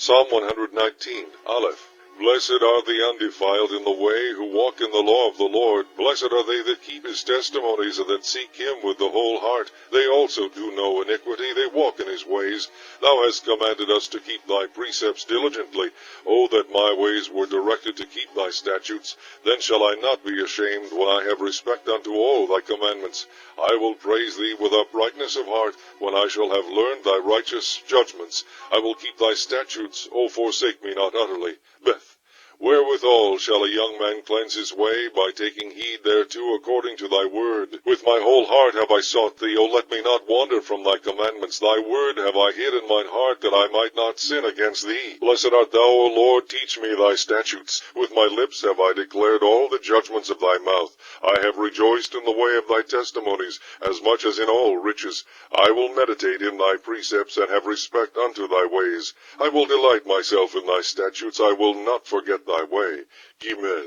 Psalm 119, Aleph. Blessed are the undefiled in the way, who walk in the law of the Lord. Blessed are they that keep his testimonies, and that seek him with the whole heart. They also do no iniquity, they walk in his ways. Thou hast commanded us to keep thy precepts diligently. O that my ways were directed to keep thy statutes! Then shall I not be ashamed, when I have respect unto all thy commandments. I will praise thee with uprightness of heart, when I shall have learned thy righteous judgments. I will keep thy statutes. O forsake me not utterly. Beth. Wherewithal shall a young man cleanse his way? By taking heed thereto according to thy word. With my whole heart have I sought thee. O let me not wander from thy commandments. Thy word have I hid in mine heart, that I might not sin against thee. Blessed art thou, O Lord, teach me thy statutes. With my lips have I declared all the judgments of thy mouth. I have rejoiced in the way of thy testimonies, as much as in all riches. I will meditate in thy precepts, and have respect unto thy ways. I will delight myself in thy statutes. I will not forget thy way. Gimel.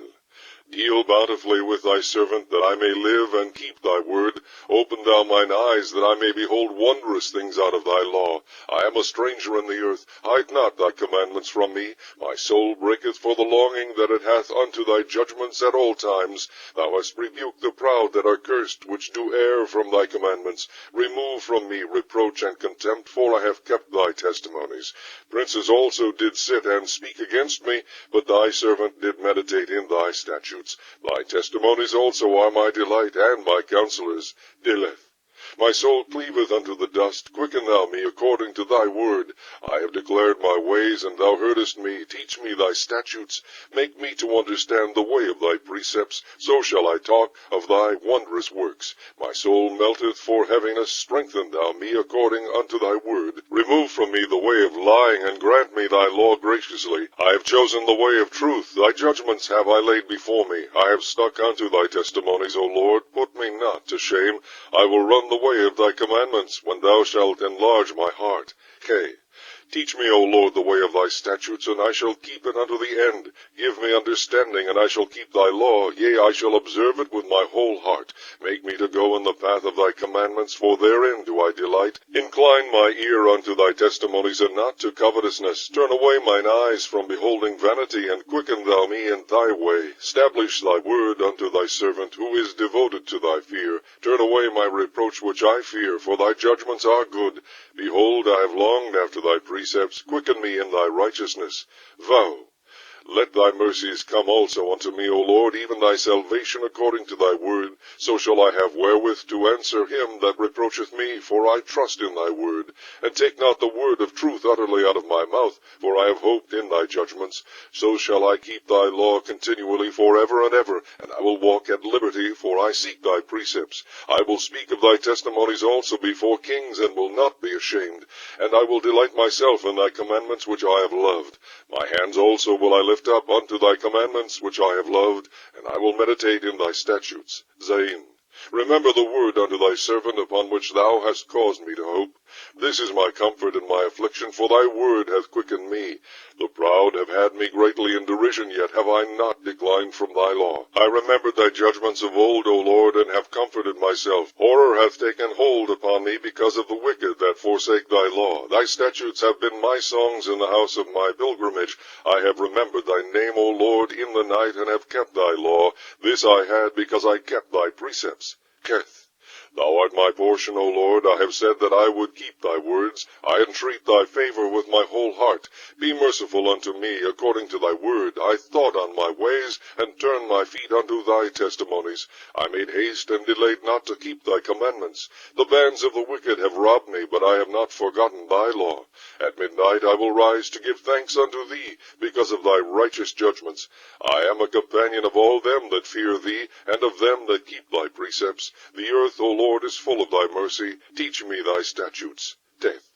Deal bountifully with thy servant, that I may live and keep thy word. Open thou mine eyes, that I may behold wondrous things out of thy law. I am a stranger in the earth. Hide not thy commandments from me. My soul breaketh for the longing that it hath unto thy judgments at all times. Thou hast rebuked the proud that are cursed, which do err from thy commandments. Remove from me reproach and contempt, for I have kept thy testimonies. Princes also did sit and speak against me, but thy servant did meditate in thy statutes. Thy testimonies also are my delight, and my counselors. Deleth. My soul cleaveth unto the dust. Quicken thou me according to thy word. I have declared my ways, and thou heardest me. Teach me thy statutes. Make me to understand the way of thy precepts. So shall I talk of thy wondrous works. My soul melteth for heaviness. Strengthen thou me according unto thy word. Remove from me the way of lying, and grant me thy law graciously. I have chosen the way of truth. Thy judgments have I laid before me. I have stuck unto thy testimonies, O Lord. Put me not to shame. I will run the way of thy commandments, when thou shalt enlarge my heart. K. Teach me, O Lord, the way of thy statutes, and I shall keep it unto the end. Give me understanding, and I shall keep thy law. Yea, I shall observe it with my whole heart. Make me to go in the path of thy commandments, for therein do I delight. Incline my ear unto thy testimonies, and not to covetousness. Turn away mine eyes from beholding vanity, and quicken thou me in thy way. Establish thy word unto thy servant, who is devoted to thy fear. Turn away my reproach which I fear, for thy judgments are good. Behold, I have longed after thy precepts. Quicken me in thy righteousness. Vow. Let thy mercies come also unto me, O Lord, even thy salvation according to thy word. So shall I have wherewith to answer him that reproacheth me, for I trust in thy word. And take not the word of truth utterly out of my mouth, for I have hoped in thy judgments. So shall I keep thy law continually forever and ever, and I will walk at liberty, for I seek thy precepts. I will speak of thy testimonies also before kings, and will not be ashamed. And I will delight myself in thy commandments which I have loved. My hands also will I lift up unto thy commandments which I have loved, and I will meditate in thy statutes. Zayin. Remember the word unto thy servant, upon which thou hast caused me to hope. This is my comfort in my affliction, for thy word hath quickened me. The proud have had me greatly in derision, yet have I not declined from thy law. I remembered thy judgments of old, O Lord, and have comforted myself. Horror hath taken hold upon me because of the wicked that forsake thy law. Thy statutes have been my songs in the house of my pilgrimage. I have remembered thy name, O Lord, in the night, and have kept thy law. This I had because I kept thy precepts. Keth. Thou art my portion, O Lord. I have said that I would keep thy words. I entreat thy favor with my whole heart. Be merciful unto me according to thy word. I thought on my ways, and turned my feet unto thy testimonies. I made haste and delayed not to keep thy commandments. The bands of the wicked have robbed me, but I have not forgotten thy law. At midnight I will rise to give thanks unto thee, because of thy righteous judgments. I am a companion of all them that fear thee, and of them that keep thy precepts. The earth, O Lord, is full of thy mercy. Teach me thy statutes. Death.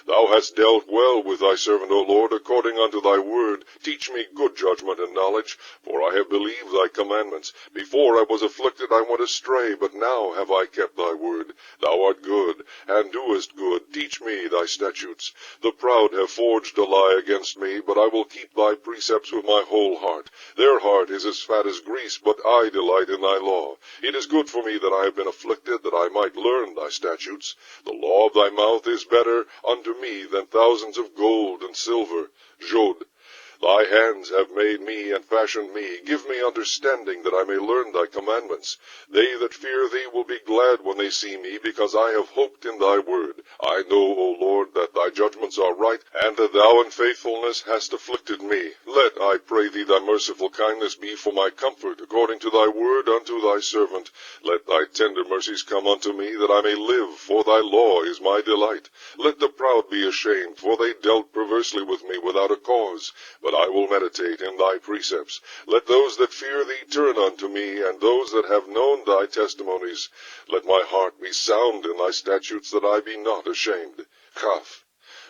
Thou hast dealt well with thy servant, O Lord, according unto thy word. Teach me good judgment and knowledge, for I have believed thy commandments. Before I was afflicted I went astray, but now have I kept thy word. Thou art good, and doest good. Teach me thy statutes. The proud have forged a lie against me, but I will keep thy precepts with my whole heart. Their heart is as fat as grease, but I delight in thy law. It is good for me that I have been afflicted, that I might learn thy statutes. The law of thy mouth is better unto unto me than thousands of gold and silver. Jod. Thy hands have made me and fashioned me. Give me understanding, that I may learn thy commandments. They that fear thee will be glad when they see me, because I have hoped in thy word. I know, O Lord, that thy judgments are right, and that thou in faithfulness hast afflicted me. Let, I pray thee, thy merciful kindness be for my comfort, according to thy word unto thy servant. Let thy tender mercies come unto me, that I may live, for thy law is my delight. Let the proud be ashamed, for they dealt perversely with me without a cause. But I will meditate in thy precepts. Let those that fear thee turn unto me, and those that have known thy testimonies. Let my heart be sound in thy statutes, that I be not ashamed. Kaf.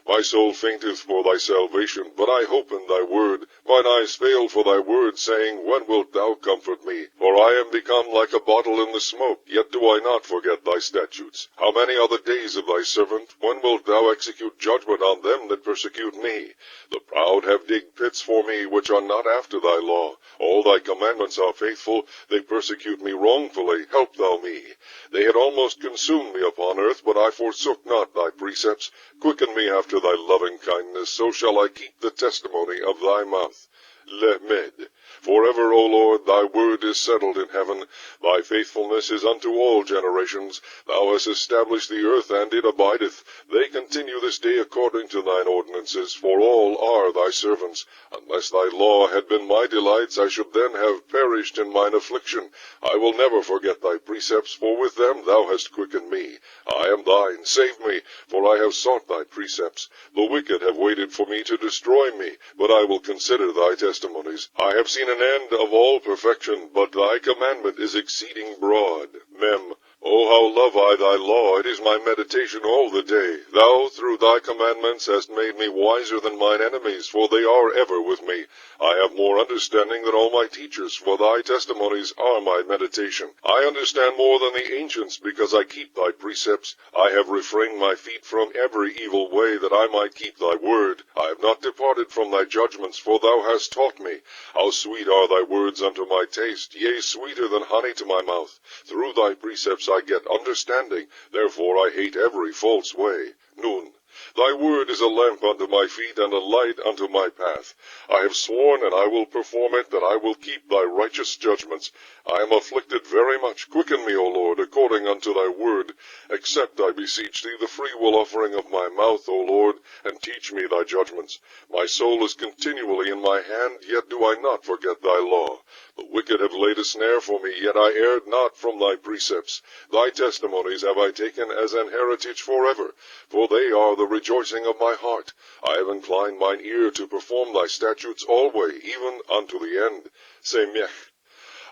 My soul fainteth for thy salvation, but I hope in thy word. Mine eyes fail for thy word, saying, When wilt thou comfort me? For I am become like a bottle in the smoke, yet do I not forget thy statutes. How many are the days of thy servant? When wilt thou execute judgment on them that persecute me? The proud have digged pits for me, which are not after thy law. All thy commandments are faithful. They persecute me wrongfully. Help thou me. They had almost consumed me upon earth, but I forsook not thy precepts. Quicken me after thy loving kindness, so shall I keep the testimony of thy mouth. Lemed. Forever, O Lord, thy word is settled in heaven. Thy faithfulness is unto all generations. Thou hast established the earth, and it abideth. They continue this day according to thine ordinances, for all are thy servants. Unless thy law had been my delights, I should then have perished in mine affliction. I will never forget thy precepts, for with them thou hast quickened me. I am thine, save me, for I have sought thy precepts. The wicked have waited for me to destroy me, but I will consider thy testimonies. I have seen an end of all perfection, but thy commandment is exceeding broad. Mem. O how love I thy law, it is my meditation all the day. Thou through thy commandments hast made me wiser than mine enemies, for they are ever with me. I have more understanding than all my teachers, for thy testimonies are my meditation. I understand more than the ancients, because I keep thy precepts. I have refrained my feet from every evil way, that I might keep thy word. I have not departed from thy judgments, for thou hast taught me. How sweet are thy words unto my taste, yea, sweeter than honey to my mouth. Through thy precepts I get understanding, therefore I hate every false way. Nun. Thy word is a lamp unto my feet, and a light unto my path. I have sworn, and I will perform it, that I will keep thy righteous judgments. I am afflicted very much. Quicken me, O Lord, according unto thy word. Accept, I beseech thee, the freewill offering of my mouth, O Lord, and teach me thy judgments. My soul is continually in my hand, yet do I not forget thy law. The wicked have laid a snare for me, yet I erred not from thy precepts. Thy testimonies have I taken as an heritage forever, for they are the rejoicing of my heart. I have inclined mine ear to perform thy statutes alway, even unto the end. Semech.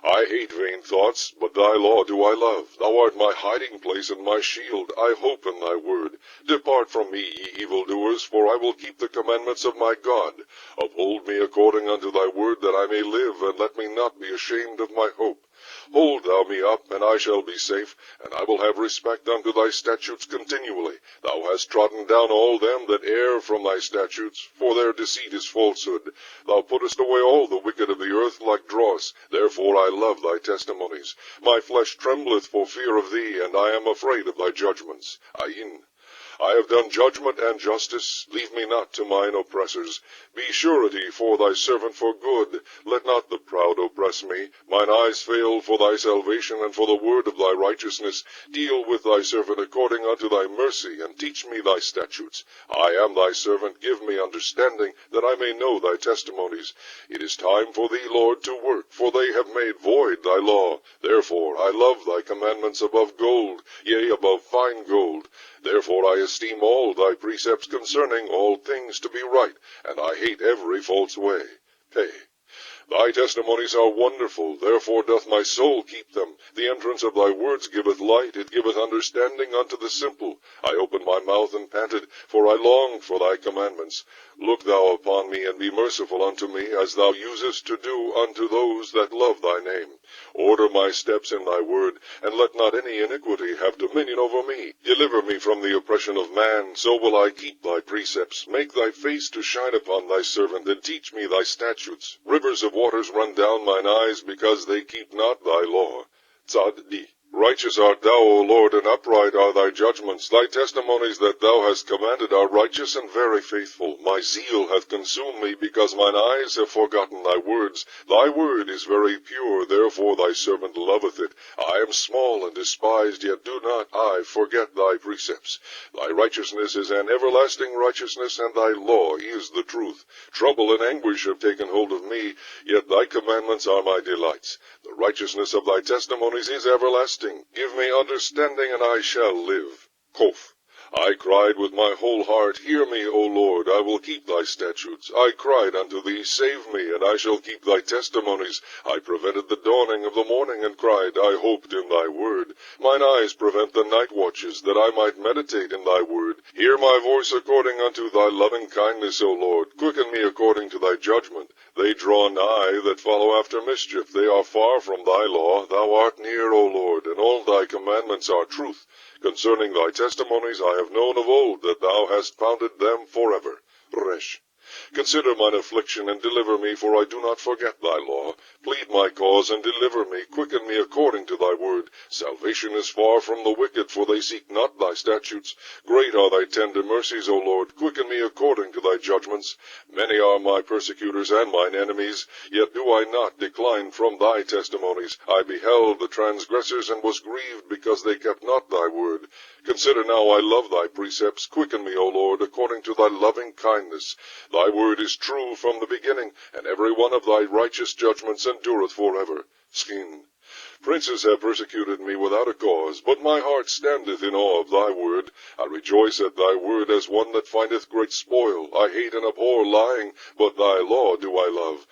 I hate vain thoughts, but thy law do I love. Thou art my hiding place and my shield. I hope in thy word. Depart from me, ye evildoers, for I will keep the commandments of my God. Uphold me according unto thy word, that I may live, and let me not be ashamed of my hope. Hold thou me up, and I shall be safe, and I will have respect unto thy statutes continually. Thou hast trodden down all them that err from thy statutes, for their deceit is falsehood. Thou puttest away all the wicked of the earth like dross. Therefore I love thy testimonies. My flesh trembleth for fear of thee, and I am afraid of thy judgments. Ayin. I have done judgment and justice. Leave me not to mine oppressors. Be surety for thy servant for good. Let not the proud oppress me. Mine eyes fail for thy salvation and for the word of thy righteousness. Deal with thy servant according unto thy mercy, and teach me thy statutes. I am thy servant. Give me understanding, that I may know thy testimonies. It is time for thee, Lord, to work, for they have made void thy law. Therefore I love thy commandments above gold, yea, above fine gold. Therefore I esteem all thy precepts concerning all things to be right, and I hate every false way. Pay. Thy testimonies are wonderful, therefore doth my soul keep them. The entrance of thy words giveth light, it giveth understanding unto the simple. I opened my mouth and panted, for I longed for thy commandments. Look thou upon me, and be merciful unto me, as thou usest to do unto those that love thy name. Order my steps in thy word, and let not any iniquity have dominion over me. Deliver me from the oppression of man, so will I keep thy precepts. Make thy face to shine upon thy servant, and teach me thy statutes. Rivers of waters run down mine eyes, because they keep not thy law. Tzad di. Righteous art thou, O Lord, and upright are thy judgments. Thy testimonies that thou hast commanded are righteous and very faithful. My zeal hath consumed me, because mine eyes have forgotten thy words. Thy word is very pure, therefore thy servant loveth it. I am small and despised, yet do not I forget thy precepts. Thy righteousness is an everlasting righteousness, and thy law is the truth. Trouble and anguish have taken hold of me, yet thy commandments are my delights. The righteousness of thy testimonies is everlasting. Give me understanding, and I shall live. Kof. I cried with my whole heart, Hear me, O Lord, I will keep thy statutes. I cried unto thee, Save me, and I shall keep thy testimonies. I prevented the dawning of the morning, and cried, I hoped in thy word. Mine eyes prevent the night watches, that I might meditate in thy word. Hear my voice according unto thy loving kindness, O Lord. Quicken me according to thy judgment. They draw nigh that follow after mischief. They are far from thy law. Thou art near, O Lord, and all thy commandments are truth. Concerning thy testimonies I have known of old, that thou hast founded them forever. Resh. Consider mine affliction, and deliver me, for I do not forget thy law. Plead my cause, and deliver me. Quicken me according to thy word. Salvation is far from the wicked, for they seek not thy statutes. Great are thy tender mercies, O Lord. Quicken me according to thy judgments. Many are my persecutors and mine enemies, yet do I not decline from thy testimonies. I beheld the transgressors, and was grieved, because they kept not thy word. Consider now, I love thy precepts. Quicken me, O Lord, according to thy loving kindness. Thy word is true from the beginning, and every one of thy righteous judgments endureth forever. Skin. Princes have persecuted me without a cause, but my heart standeth in awe of thy word. I rejoice at thy word as one that findeth great spoil. I hate and abhor lying, but thy law do I love.